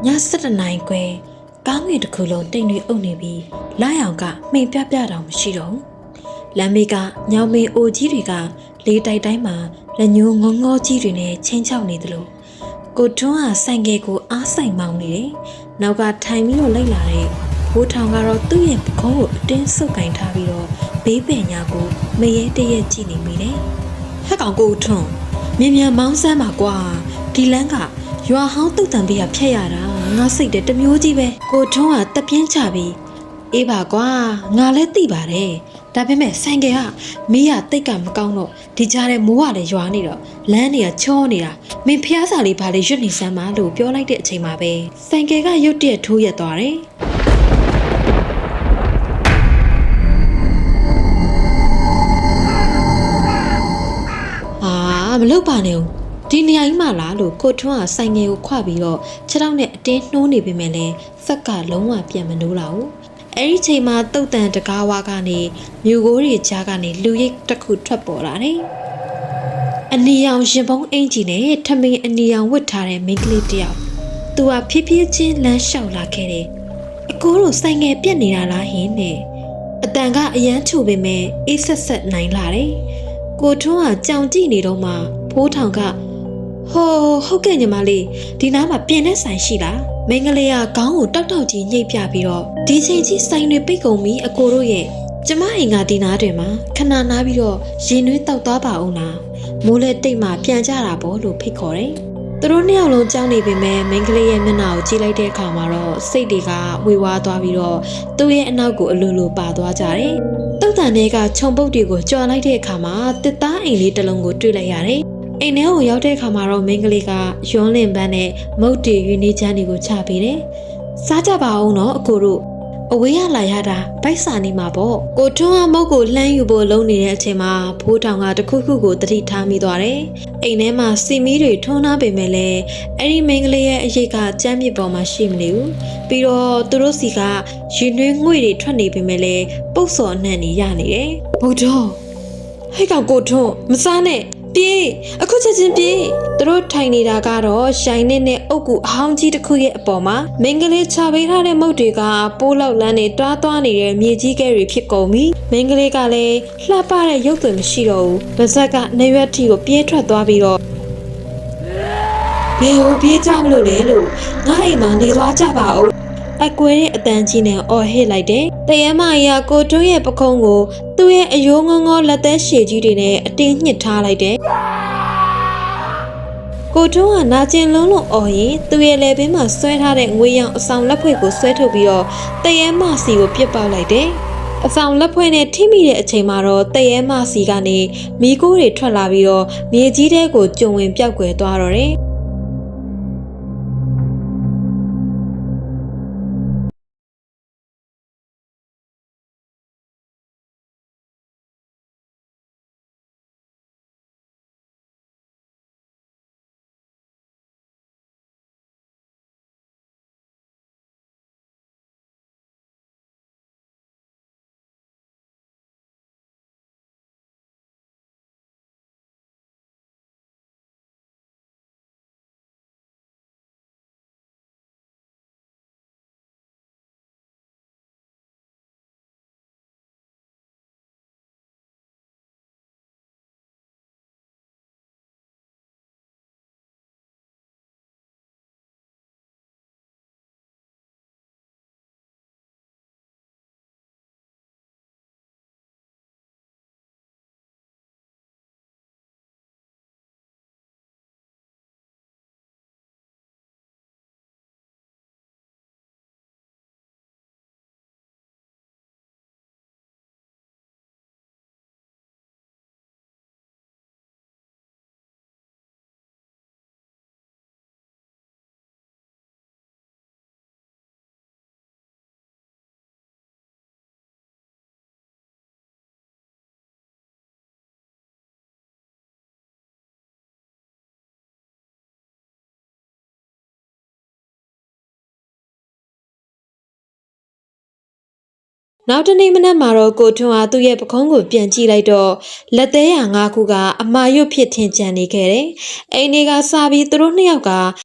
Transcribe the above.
ည7 နိုင်ခွဲကောင်းကင်တစ်ခုလုံးတိမ်တွေအုပ်နေပြီးလာရောင်ကမှင်ပြပြတောင်မရှိတော့လမ်းမေးကညောင်မင်းအိုကြီးတွေကလေတိုက်တိုင်းမှာလက်ညှိုးငုံငေါကြီးတွေနဲ့ချင်းချောက်နေသလိုကိုထွန်းဟာဆိုင်ကယ်ကိုအားဆိုင်မောင်းနေတယ်။နောက်ကထိုင်ပြီးတော့လိုက်လာတဲ့ဘိုးထောင်ကတော့သူ့ရဲ့ပခုံးကိုအတင်းဆုပ်ကင်ထားပြီးတော့ဘေးပင်ညာကိုမရဲတရက်ကြည့်နေမိတယ်။ဟက်ကောင်ကိုထွန်းမြင်မြန်မောင်းစမ်းပါကွာဒီလမ်းကရွာဟောင်းတုတ်တန်ပေးရဖြတ်ရတာငါစိတ်တဲ့တမျိုးကြီးပဲကိုထွန်းကတပြင်းချပြီးအေးပါကွာငါလည်းသိပါတယ်ဒါပေမဲ့ဆိုင်ကယ်ကမီးရတိတ်ကမကောင်းတော့ဒီကြားထဲမိုးကလည်းရွာနေတော့လမ်းတွေကချောနေတာမင်းဖျားစာလေးဘာလေးရွတ်နေစမ်းပါလို့ပြောလိုက်တဲ့အချိန်မှာပဲဆိုင်ကယ်ကရုတ်တရက်ထိုးရက်သွားတယ်မလုပ်ပါနဲ့ဒီနေရာကြီးမှလားလို့ကိုထွန်းကဆိုင်ငယ်ကိုခွပြီးတော့ခြေထောက်နဲ့အတင်းနှိုးနေပေမဲ့လည်းစက်ကလုံးဝပြန်မနိုးတော့ဘူးအဲ့ဒီချိန်မှာတုတ်တန်တကားဝါကနေမြို့ကိုးတွေကြားကနေလူရိတ်တစ်ခုထွက်ပေါ်လာတယ်အနီရောင်ရင်ပုံးအင်ကြီးနဲ့ထမင်းအနီရောင်ဝတ်ထားတဲ့မိန်းကလေးတစ်ယောက်သူကဖြည်းဖြည်းချင်းလမ်းလျှောက်လာခဲ့တယ်အကိုတို့ဆိုင်ငယ်ပြက်နေတာလားဟင်းနဲ့အတန်ကအရန်ချိုပေမဲ့အေးဆက်ဆက်နိုင်လာတယ်ကိုထွန်းကကြောင်ကြည့်နေတော့မှဖိုးထောင်ကဟုတ်ကဲ့ညီမလေးဒီနားမှာပြင်တဲ့ဆိုင်ရှိလားမင်းကလေးကခေါင်းကိုတောက်တောက်ကြီးညှိပ်ပြပြီးတော့ဒီချိန်ကြီးဆိုင်တွေပိတ်ကုန်ပြီအကိုတို့ရဲ့ကျမအိမ်ကဒီနားတွေမှာခဏနားပြီးတော့ရင်နှွေးတောက်သွားပါအောင်လားမိုးလဲတိတ်မှပြန်ကြတာပေါ့လို့ဖိတ်ခေါ်တယ်သူတို့နှစ်ယောက်လုံးကြောင်းနေပေမဲ့မင်းကလေးရဲ့မျက်နှာကိုကြည့်လိုက်တဲ့အခါမှာတော့စိတ်တွေကဝေဝါးသွားပြီးတော့သူ့ရဲ့အနောက်ကိုအလိုလိုပါသွားကြတယ်တုတ်တန်တွေကခြုံပုတ်တွေကိုကြော်လိုက်တဲ့အခါမှာတစ်သားအိမ်လေးတစ်လုံးကိုတွေ့လိုက်ရတယ်အိမ်ထဲကိုရောက်တဲ့အခါမှာတော့မင်းကလေးကရွန်းလင်ပန်းနဲ့မုတ်တီယူနေချမ်းတွေကိုချပေးတယ်။စားကြပါအောင်နော်အကိုတို့အဝေးရလာရတာဗိုက်စာနေမှာပေါ့။ကိုထွန်းကမုတ်ကိုလှမ်းယူဖို့လုံးနေတဲ့အချိန်မှာဖိုးထောင်ကတခုခုကိုတတိထားမိသွားတယ်။အိမ်ထဲမှာစီမီတွေထွန်းထားပေမဲ့လည်းအဲ့ဒီမင်းကလေးရဲ့အရေးကကြမ်းမြစ်ပေါ်မှာရှိမနေဘူး။ပြီးတော့သူတို့စီကရင်နှွေးငွေ့တွေထွက်နေပေမဲ့လည်းပုတ်စော်အနှံ့နေရနေတယ်။ဘုဒ္ဓဟဲ့ကောင်ကိုထွန်းမစားနဲ့ပြေးအခုချက်ချင်းပြေးသူတို့ထိုင်နေတာကတော့ရှိုင်းနဲ့အုတ်ကူအဟောင်းကြီးတစ်ခုရဲ့အပေါ်မှာမင်းကလေးချပေးထားတဲ့မုတ်တွေကပိုးလောက်လန်းနေတွားသွားနေတဲ့မြေကြီးကဲတွေဖြစ်ကုန်ပြီမင်းကလေးကလည်းလှပတဲ့ရုပ်သွင်းမရှိတော့ဘူးဗဇက်ကနေရွက်ထီကိုပြေးထွက်သွားပြီးတော့ဘယ်ကိုပြေးကြမလို့လဲလို့ငါ့အိမ်မှာနေသွားကြပါဦးအကွဲတဲ့အတန်ကြီးနဲ့အော်ဟစ်လိုက်တယ်။တရမကြီးကကိုတွန်းရဲ့ပခုံးကိုသူ့ရဲ့အယိုးငေါငေါလက်သက်ရှည်ကြီးတွေနဲ့အတင်းညှစ်ထားလိုက်တယ်။ကိုတွန်းကနာကျင်လုံးလုံးအော်ရင်သူ့ရဲ့လက်ပင်မှာဆွဲထားတဲ့ငွေရောင်အဆောင်လက်ဖွင့်ကိုဆွဲထုတ်ပြီးတော့တရမစီကိုပြစ်ပေါက်လိုက်တယ်။အဆောင်လက်ဖွင့်နဲ့ထိမိတဲ့အချိန်မှာတော့တရမစီကနေမီးကိုးတွေထွက်လာပြီးတော့မြေကြီးထဲကိုကျုံဝင်ပြောက်ကွယ်သွားတော့တယ်။နောက်တနေ့မနက်မှာတော့ကိုထွန်းဟာသူ့ရဲ့ပခုံးကိုပြန်ကြည့်လိုက်တော့လက်သေးရ၅ခုကအမာရွတ်ဖြစ်ထင်ကျန်နေခဲ့တယ်။အိမ်တွေကစားပြီးသူတို့နှစ်ယောက်က